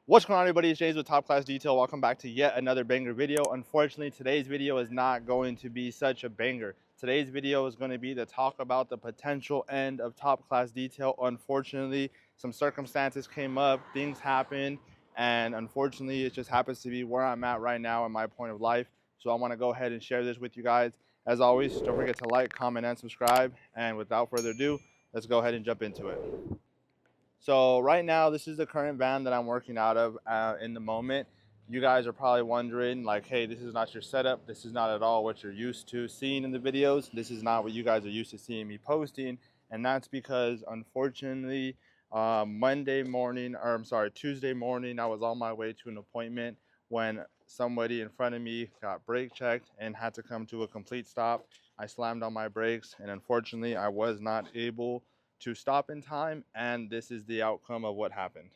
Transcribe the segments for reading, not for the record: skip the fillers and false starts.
What's going on, everybody? It's James with Top Class Detail. Welcome back to yet another banger video. Unfortunately, today's video is not going to be such a banger. Today's video is going to be to talk about the potential end of Top Class Detail. Unfortunately, some circumstances came up, things happened, and unfortunately, it just happens to be where I'm at right now in my point of life. So I want to go ahead and share this with you guys. As always, don't forget to like, comment, and subscribe. And without further ado, let's go ahead and jump into it. So right now, this is the current van that I'm working out of in the moment. You guys are probably wondering like, hey, this is not your setup. This is not at all what you're used to seeing in the videos. This is not what you guys are used to seeing me posting. And that's because unfortunately, Tuesday morning, I was on my way to an appointment when somebody in front of me got brake checked and had to come to a complete stop. I slammed on my brakes and unfortunately I was not able to stop in time, and this is the outcome of what happened.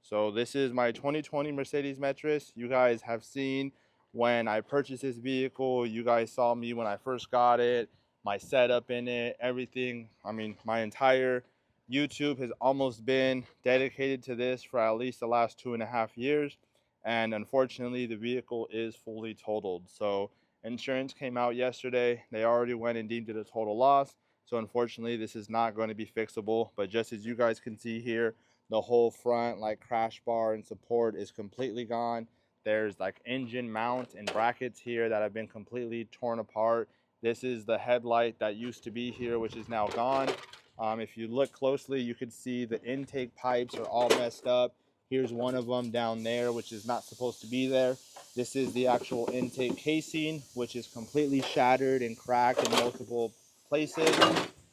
So this is my 2020 Mercedes Metris. You guys have seen when I purchased this vehicle. You guys saw me when I first got it, my setup in it, everything. I mean, my entire YouTube has almost been dedicated to this for at least the last 2.5 years. And unfortunately, the vehicle is fully totaled. So insurance came out yesterday. They already went and deemed it a total loss. So unfortunately, this is not going to be fixable. But just as you guys can see here, the whole front like crash bar and support is completely gone. There's like engine mount and brackets here that have been completely torn apart. This is the headlight that used to be here, which is now gone. If you look closely, you can see the intake pipes are all messed up. Here's one of them down there, which is not supposed to be there. This is the actual intake casing, which is completely shattered and cracked in multiple places.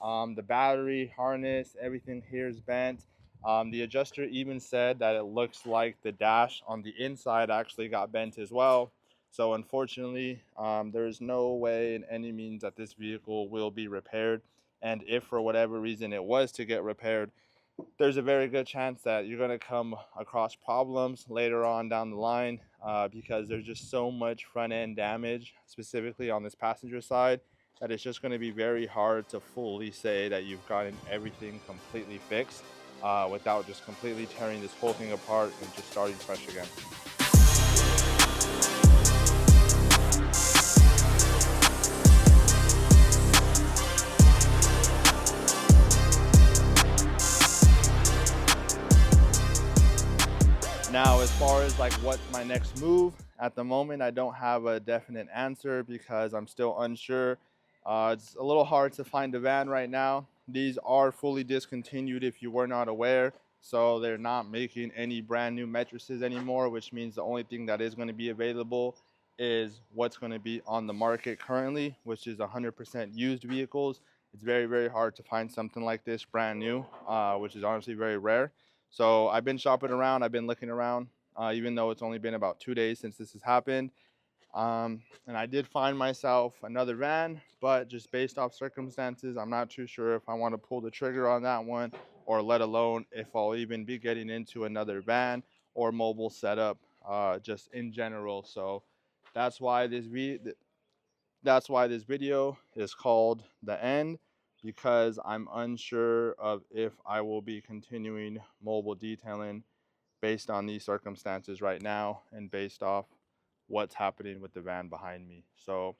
The battery harness, everything here is bent. The adjuster even said that it looks like the dash on the inside actually got bent as well. So unfortunately, there's no way in any means that this vehicle will be repaired. And if for whatever reason it was to get repaired, there's a very good chance that you're going to come across problems later on down the line because there's just so much front end damage, specifically on this passenger side, that it's just going to be very hard to fully say that you've gotten everything completely fixed without just completely tearing this whole thing apart and just starting fresh again. Now, as far as like what's my next move, at the moment, I don't have a definite answer because I'm still unsure. It's a little hard to find a van right now. These are fully discontinued if you were not aware. So they're not making any brand new mattresses anymore, which means the only thing that is going to be available is what's going to be on the market currently, which is 100% used vehicles. It's very, very hard to find something like this brand new, which is honestly very rare. So I've been shopping around, I've been looking around, even though it's only been about 2 days since this has happened. And I did find myself another van, but just based off circumstances, I'm not too sure if I want to pull the trigger on that one, or let alone if I'll even be getting into another van or mobile setup, just in general. So that's why this video is called The End, because I'm unsure of if I will be continuing mobile detailing based on these circumstances right now and based off what's happening with the van behind me. So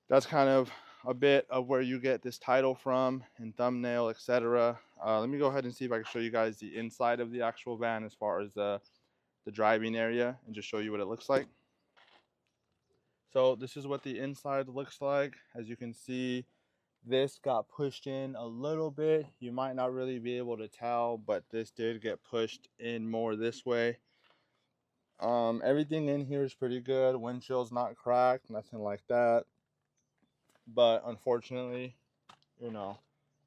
that's kind of a bit of where you get this title from and thumbnail, etc. Let me go ahead and see if I can show you guys the inside of the actual van as far as the driving area and just show you what it looks like. So this is what the inside looks like. As you can see, this got pushed in a little bit. You might not really be able to tell, but this did get pushed in more this way. Everything in here is pretty good. Windshield's not cracked, nothing like that. But unfortunately, you know,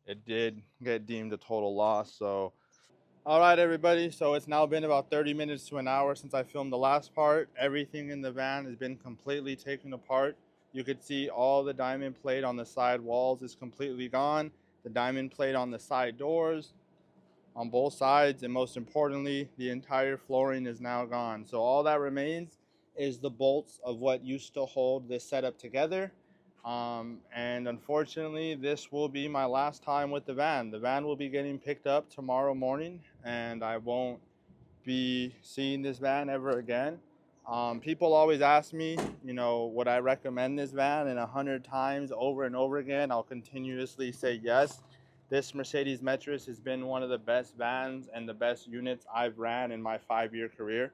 it did get deemed a total loss. So all right, everybody, so it's now been about 30 minutes to an hour since I filmed the last part. Everything in the van has been completely taken apart. You could see all the diamond plate on the side walls is completely gone. The diamond plate on the side doors on both sides, and most importantly, the entire flooring is now gone. So all that remains is the bolts of what used to hold this setup together. And unfortunately, this will be my last time with the van. The van will be getting picked up tomorrow morning, and I won't be seeing this van ever again. People always ask me, you know, would I recommend this van? And 100 times over and over again, I'll continuously say yes. This Mercedes Metris has been one of the best vans and the best units I've ran in my 5-year career.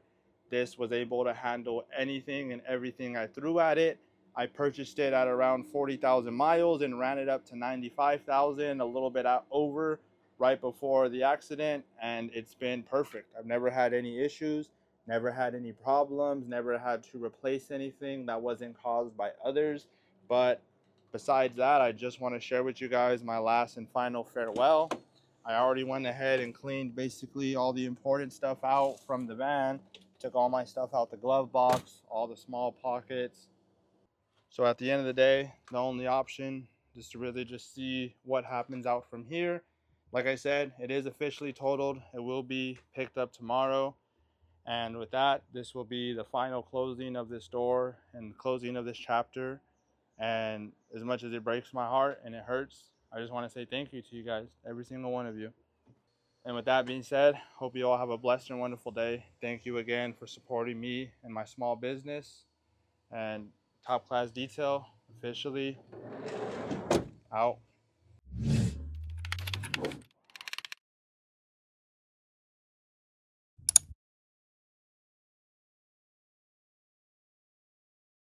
This was able to handle anything and everything I threw at it. I purchased it at around 40,000 miles and ran it up to 95,000, a little bit over right before the accident, and it's been perfect. I've never had any issues, never had any problems, never had to replace anything that wasn't caused by others. But besides that, I just want to share with you guys my last and final farewell. I already went ahead and cleaned basically all the important stuff out from the van. Took all my stuff out the glove box, all the small pockets. So at the end of the day, the only option is to really just see what happens out from here. Like I said, it is officially totaled. It will be picked up tomorrow. And with that, this will be the final closing of this door and closing of this chapter. And as much as it breaks my heart and it hurts, I just want to say thank you to you guys, every single one of you. And with that being said, hope you all have a blessed and wonderful day. Thank you again for supporting me and my small business. And Top Class Detail officially out.